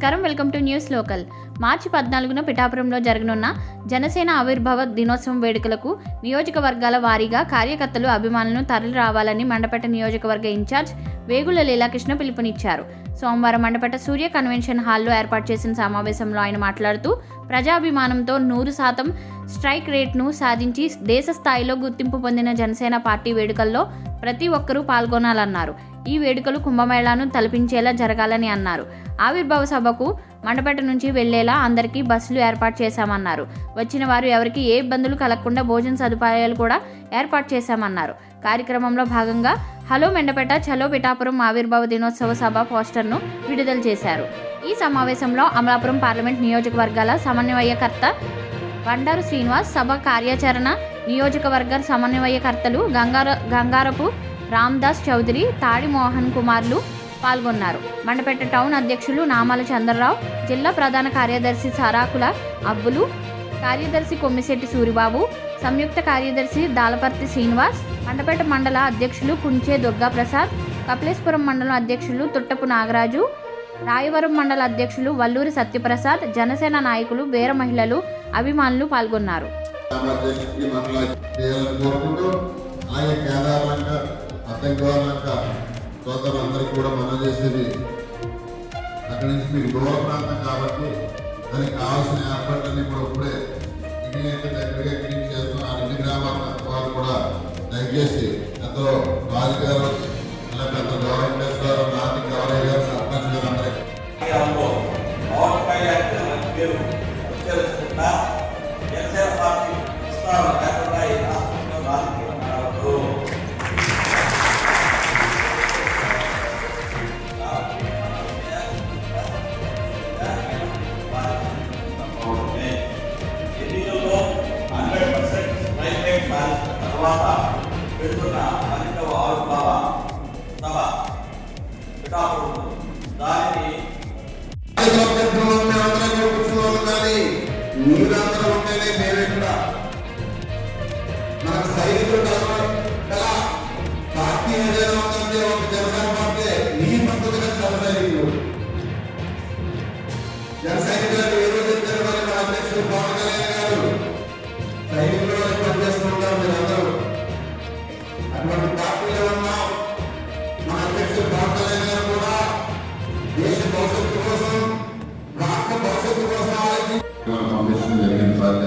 నమస్కారం, welcome to news local. మార్చి 14న పిఠాపురంలో జరగనున్న జనసేన ఆవిర్భావ దినోత్సవం వేడుకలకు నియోజకవర్గాల వారీగా కార్యకర్తలు, అభిమానులను తరలి రావాలని మండపేట నియోజకవర్గ ఇన్ఛార్జ్ వేగుల లీలాకృష్ణ పిలుపునిచ్చారు. సోమవారం మండపేట సూర్య కన్వెన్షన్ హాల్లో ఏర్పాటు చేసిన సమావేశంలో ఆయన మాట్లాడుతూ, ప్రజాభిమానంతో 100% స్ట్రైక్ రేట్ను సాధించి దేశ స్థాయిలో గుర్తింపు పొందిన జనసేన పార్టీ వేడుకల్లో ప్రతి ఒక్కరూ పాల్గొనాలన్నారు. ఈ వేడుకలు కుంభమేళాను తలపించేలా జరగాలని అన్నారు. ఆవిర్భావ సభకు మండపేట నుంచి వెళ్లేలా అందరికీ బస్సులు ఏర్పాటు చేశామన్నారు. వచ్చిన వారు ఎవరికి ఏ ఇబ్బందులు కలగకుండా భోజన సదుపాయాలు కూడా ఏర్పాటు చేశామన్నారు. కార్యక్రమంలో భాగంగా హలో మండపేట చలో పిఠాపురం ఆవిర్భావ దినోత్సవ సభ పోస్టర్ను విడుదల చేశారు. ఈ సమావేశంలో అమలాపురం పార్లమెంట్ నియోజకవర్గాల సమన్వయకర్త బండారు శ్రీనివాస్, సభ కార్యాచరణ నియోజకవర్గ సమన్వయకర్తలు గంగారపు రామ్దాస్ చౌదరి, తాడి మోహన్ కుమార్లు పాల్గొన్నారు. మండపేట టౌన్ అధ్యక్షులు నామాల చంద్రరావు, జిల్లా ప్రధాన కార్యదర్శి సరాకుల అబ్బులు, కార్యదర్శి కొమ్మిశెట్టి సూరిబాబు, సంయుక్త కార్యదర్శి దాలపర్తి శ్రీనివాస్, మండపేట మండల అధ్యక్షులు కుంచే దుర్గా ప్రసాద్, కపిలేశ్వరం మండలం అధ్యక్షులు తుట్టపు నాగరాజు, రాయవరం మండల అధ్యక్షులు వల్లూరి సత్యప్రసాద్, జనసేన నాయకులు, బేర మహిళలు, అభిమానులు పాల్గొన్నారు. సోదరులందరికీ కూడా మనం చేసేది అక్కడి నుంచి మీకు దూర ప్రాంతం కాబట్టి దానికి కావాల్సిన ఏర్పాట్లన్నీ కూడా ఇప్పుడే దగ్గరగా ఎక్కడి నుంచి చేస్తున్న అన్ని గ్రామాల వారు కూడా దయచేసి ఎంతో రాజు గారు, పెద్ద గవర్నమెంట్ గారు, నాటి గవర్నర్ గారు, సర్పంచ్ గారు అందరికీ తర్వాత పెడుతున్న 12వ ఆవిర్భావ సభ పిఠాపురం దానిని మీరందరూ ఉంటేనే మేమెక్కడ మన సైనికులు పార్టీ ఏదైనా ఉందంటే ఒక జనసేన పార్టీ ఈ పద్ధతిగా జన సైనికులకు ఏ రోజు మన అధ్యక్షులు పవన్ కళ్యాణ్ గారు సైనికులు పనిచేస్తూ ఉంటారు. మీరందరూ అటువంటి పార్టీలో ఉన్నాం. మన అధ్యక్షులు పవన్ కళ్యాణ్ గారు కూడా దేశ భవిష్యత్తు కోసం, రాష్ట్ర భవిష్యత్తు కోసం పంపించడం జరిగింది. పార్టీ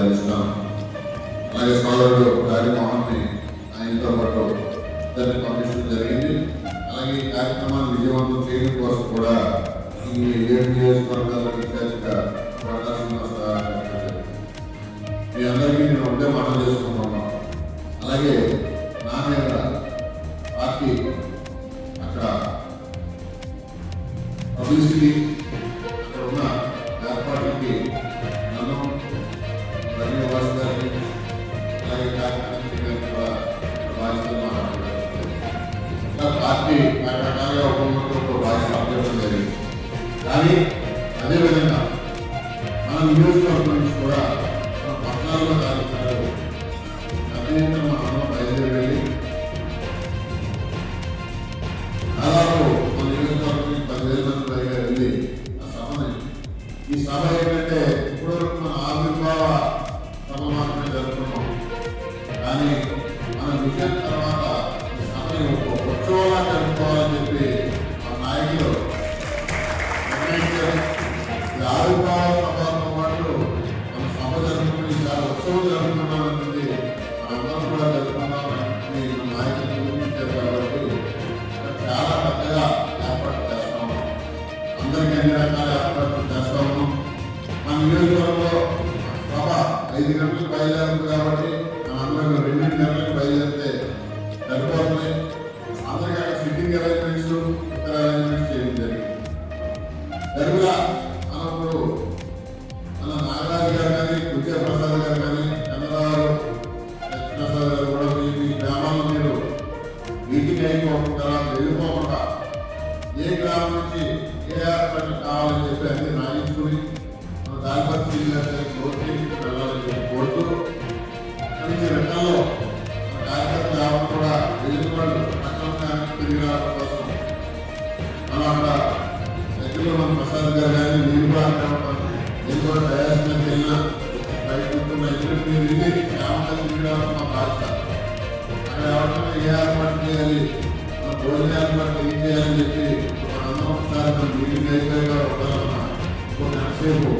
అలాగే సోదరుడు కార్యక్రమాన్ని ఆయనతో పాటు దాన్ని పంపించడం జరిగింది. అలాగే ఈ కార్యక్రమాన్ని విజయవంతం చేయడం కోసం కూడా ఈ 7 నియోజకవర్గాలకు ఇన్ఛార్జిగా మీ అందరికీ నేను ఉంటే మనం చేసుకుంటున్నాం. అలాగే నా మీద పార్టీ అక్కడ పబ్లిసిటీ అక్కడ ఉన్న ఏర్పాట్లకి నన్ను ధన్యవాదాలు గారిని అలాగే కార్యక్రమానికి కూడా బాధ్యతలు మాట్లాడుతున్నారు. ఇంకా పార్టీ రకరకాలుగా ఒక్కొక్కరితో బాధ్యత అప్పచెప్పడం జరిగింది. కానీ అదేవిధంగా మన నియోజకవర్గం నుంచి కూడా 14వ తారీఖు అత్యంత మనం బయలుదేరి వెళ్ళి దాదాపు మన నియోజకవర్గానికి 10,000 మంది పైగా వెళ్ళి ఆ సభని ఈ సభ ఏంటంటే ఇప్పటివరకు మన ఆవిర్భావ సభ మాత్రమే జరుపుకున్నాం. కానీ మన విజయం తర్వాత ఈ సభని ఒక ఉత్సవంలా జరుపుకోవాలని చెప్పి మన నాయకులు నిర్ణయించారు. ఈ ఆవిర్భావ సభతో పాటు మన సభ జరుపుకుని చాలా ఉత్సవం జరుపుకున్నామన్నది మనందరం కూడా జరుపుకున్నామని మన నాయకులు చూపించారు. కాబట్టి చాలా పెద్దగా ఏర్పాటు చేస్తా ఉన్నాం. అందరికీ అన్ని రకాల ఏర్పాట్లు చేస్తా ఉన్నాం. మన నియోజకవర్గంలో సభ 5 గంటలకు బయలుదేరుతుంది కాబట్టి మనందరం 2 గంటలకు బయలుదేరితే సరిపోతుంది. అందరికీ అక్కడ సిట్టింగ్ అరేంజ్మెంట్స్, ఇతర అరేంజ్మెంట్స్ చేయడం జరిగింది. జరుగులా మనప్పుడు మన నాగరాజు గారు కానీ, కుంచే ప్రసాద్ గారు కానీ, చంద్రరావు ప్రసాద్ గారు కూడా మీ గ్రామాల్లో మీరు మీటింగ్ అయిపోకుండా వెళ్ళిపోకుండా ఏ గ్రామం నుంచి ఏ ఏర్పాట్లు కావాలని చెప్పి అన్ని రాయించుకుని మన దాల్పతి వెళ్ళాలని చెప్పి కోరుతూ అక్కడి నుంచి రెక్కల్లో మన కార్యకర్తలు రేపు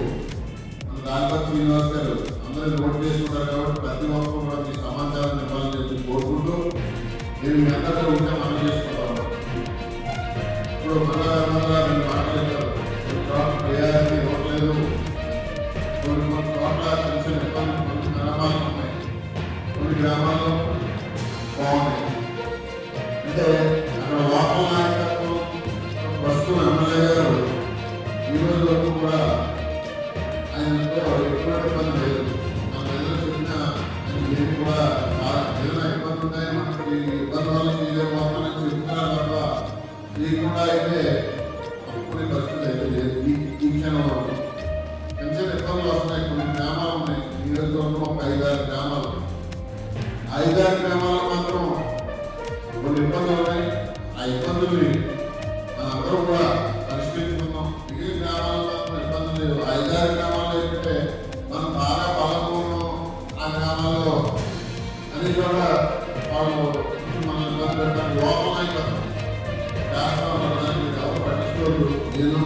మన దానిపై శ్రీనివాస్ గారు అందరూ నోట్ చేసుకుంటారు కాబట్టి ప్రతి ఒక్కరు కూడా మీ సమాచారాన్ని ఇవ్వాలని చెప్పి కోరుకుంటూ నేను మీ అందరితో ఉంటే మనం చేసుకుంటాము. ఇప్పుడు మళ్ళా రెండు మాట్లాడారు, కొన్ని చోట్ల ప్రయారిటీ ఇవ్వట్లేదు, కొన్ని చోట్ల చిన్న ఇబ్బందులు, కొన్ని గ్రామాలు ఉన్నాయి, కొన్ని గ్రామాల్లో బాగున్నాయి. అంటే అక్కడ లోకల్ నాయకత్వం ప్రస్తుతం ఎమ్మెల్యే గారు ఈ రోజు వరకు కూడా ఆయనతో ఎటువంటి ఇబ్బంది లేదు. మన ఏదైనా చెప్పినా ఏమి కూడా ఏదైనా ఇబ్బంది ఉంటాయి, మనకి ఇబ్బంది వల్ల చేయలేకపోతామని చెప్తున్నారు తప్ప లేకుండా అయితే అప్పుడే పరిస్థితి అయితే లేదు. ఈ క్షణంలో చిన్న చిన్న ఇబ్బందులు వస్తున్నాయి. కొన్ని గ్రామాలు ఉన్నాయి, ఈ రోజు వరకు ఒక 5-6 గ్రామాలు, 5-6 గ్రామాలు మాత్రం కొన్ని ఇబ్బందులు ఉన్నాయి. ఆ ఇబ్బందుల్ని మనందరం కూడా పరిష్కరించుకుందాం. మిగిలిన గ్రామాల్లో మాత్రం ఇబ్బందులు లేవు. 5-6 గ్రామాల్లో ఏంటంటే మనం బాగా బలంగా ఆ గ్రామాల్లో అన్ని చోట వాళ్ళు మనం ఇబ్బంది పెట్టడానికి లోపల నాయకత్వం చేస్తామని ఎవరు పట్టించుకోరు. నేను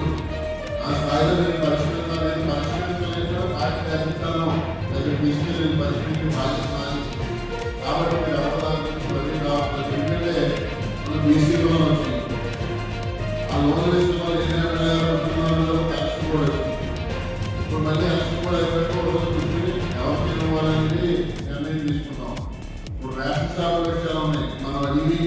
ఆ స్థాయిలో నేను పరిష్కరించాలి, పరిష్కరించలేదు పార్టీ అధికారులను దగ్గర తీసుకెళ్ళి నేను పరిష్కరించి బాధ్యత. కాబట్టి మీరు ఎవరు ప్రతి కావాలి. ఎందుకంటే మనం బీసీలో వచ్చి ఆ లోన్ లిస్టులో ఎమ్మెల్యే వచ్చిన ఎలక్షన్ కూడా వచ్చింది. ఇప్పుడు మళ్ళీ ఎలక్షన్ కూడా అయిపోయి ఎవరికి ఇవ్వాలనేది నిర్ణయం తీసుకున్నాం. ఇప్పుడు రేషన్ షాపుల విషయాలు ఉన్నాయి, మనం అడిగి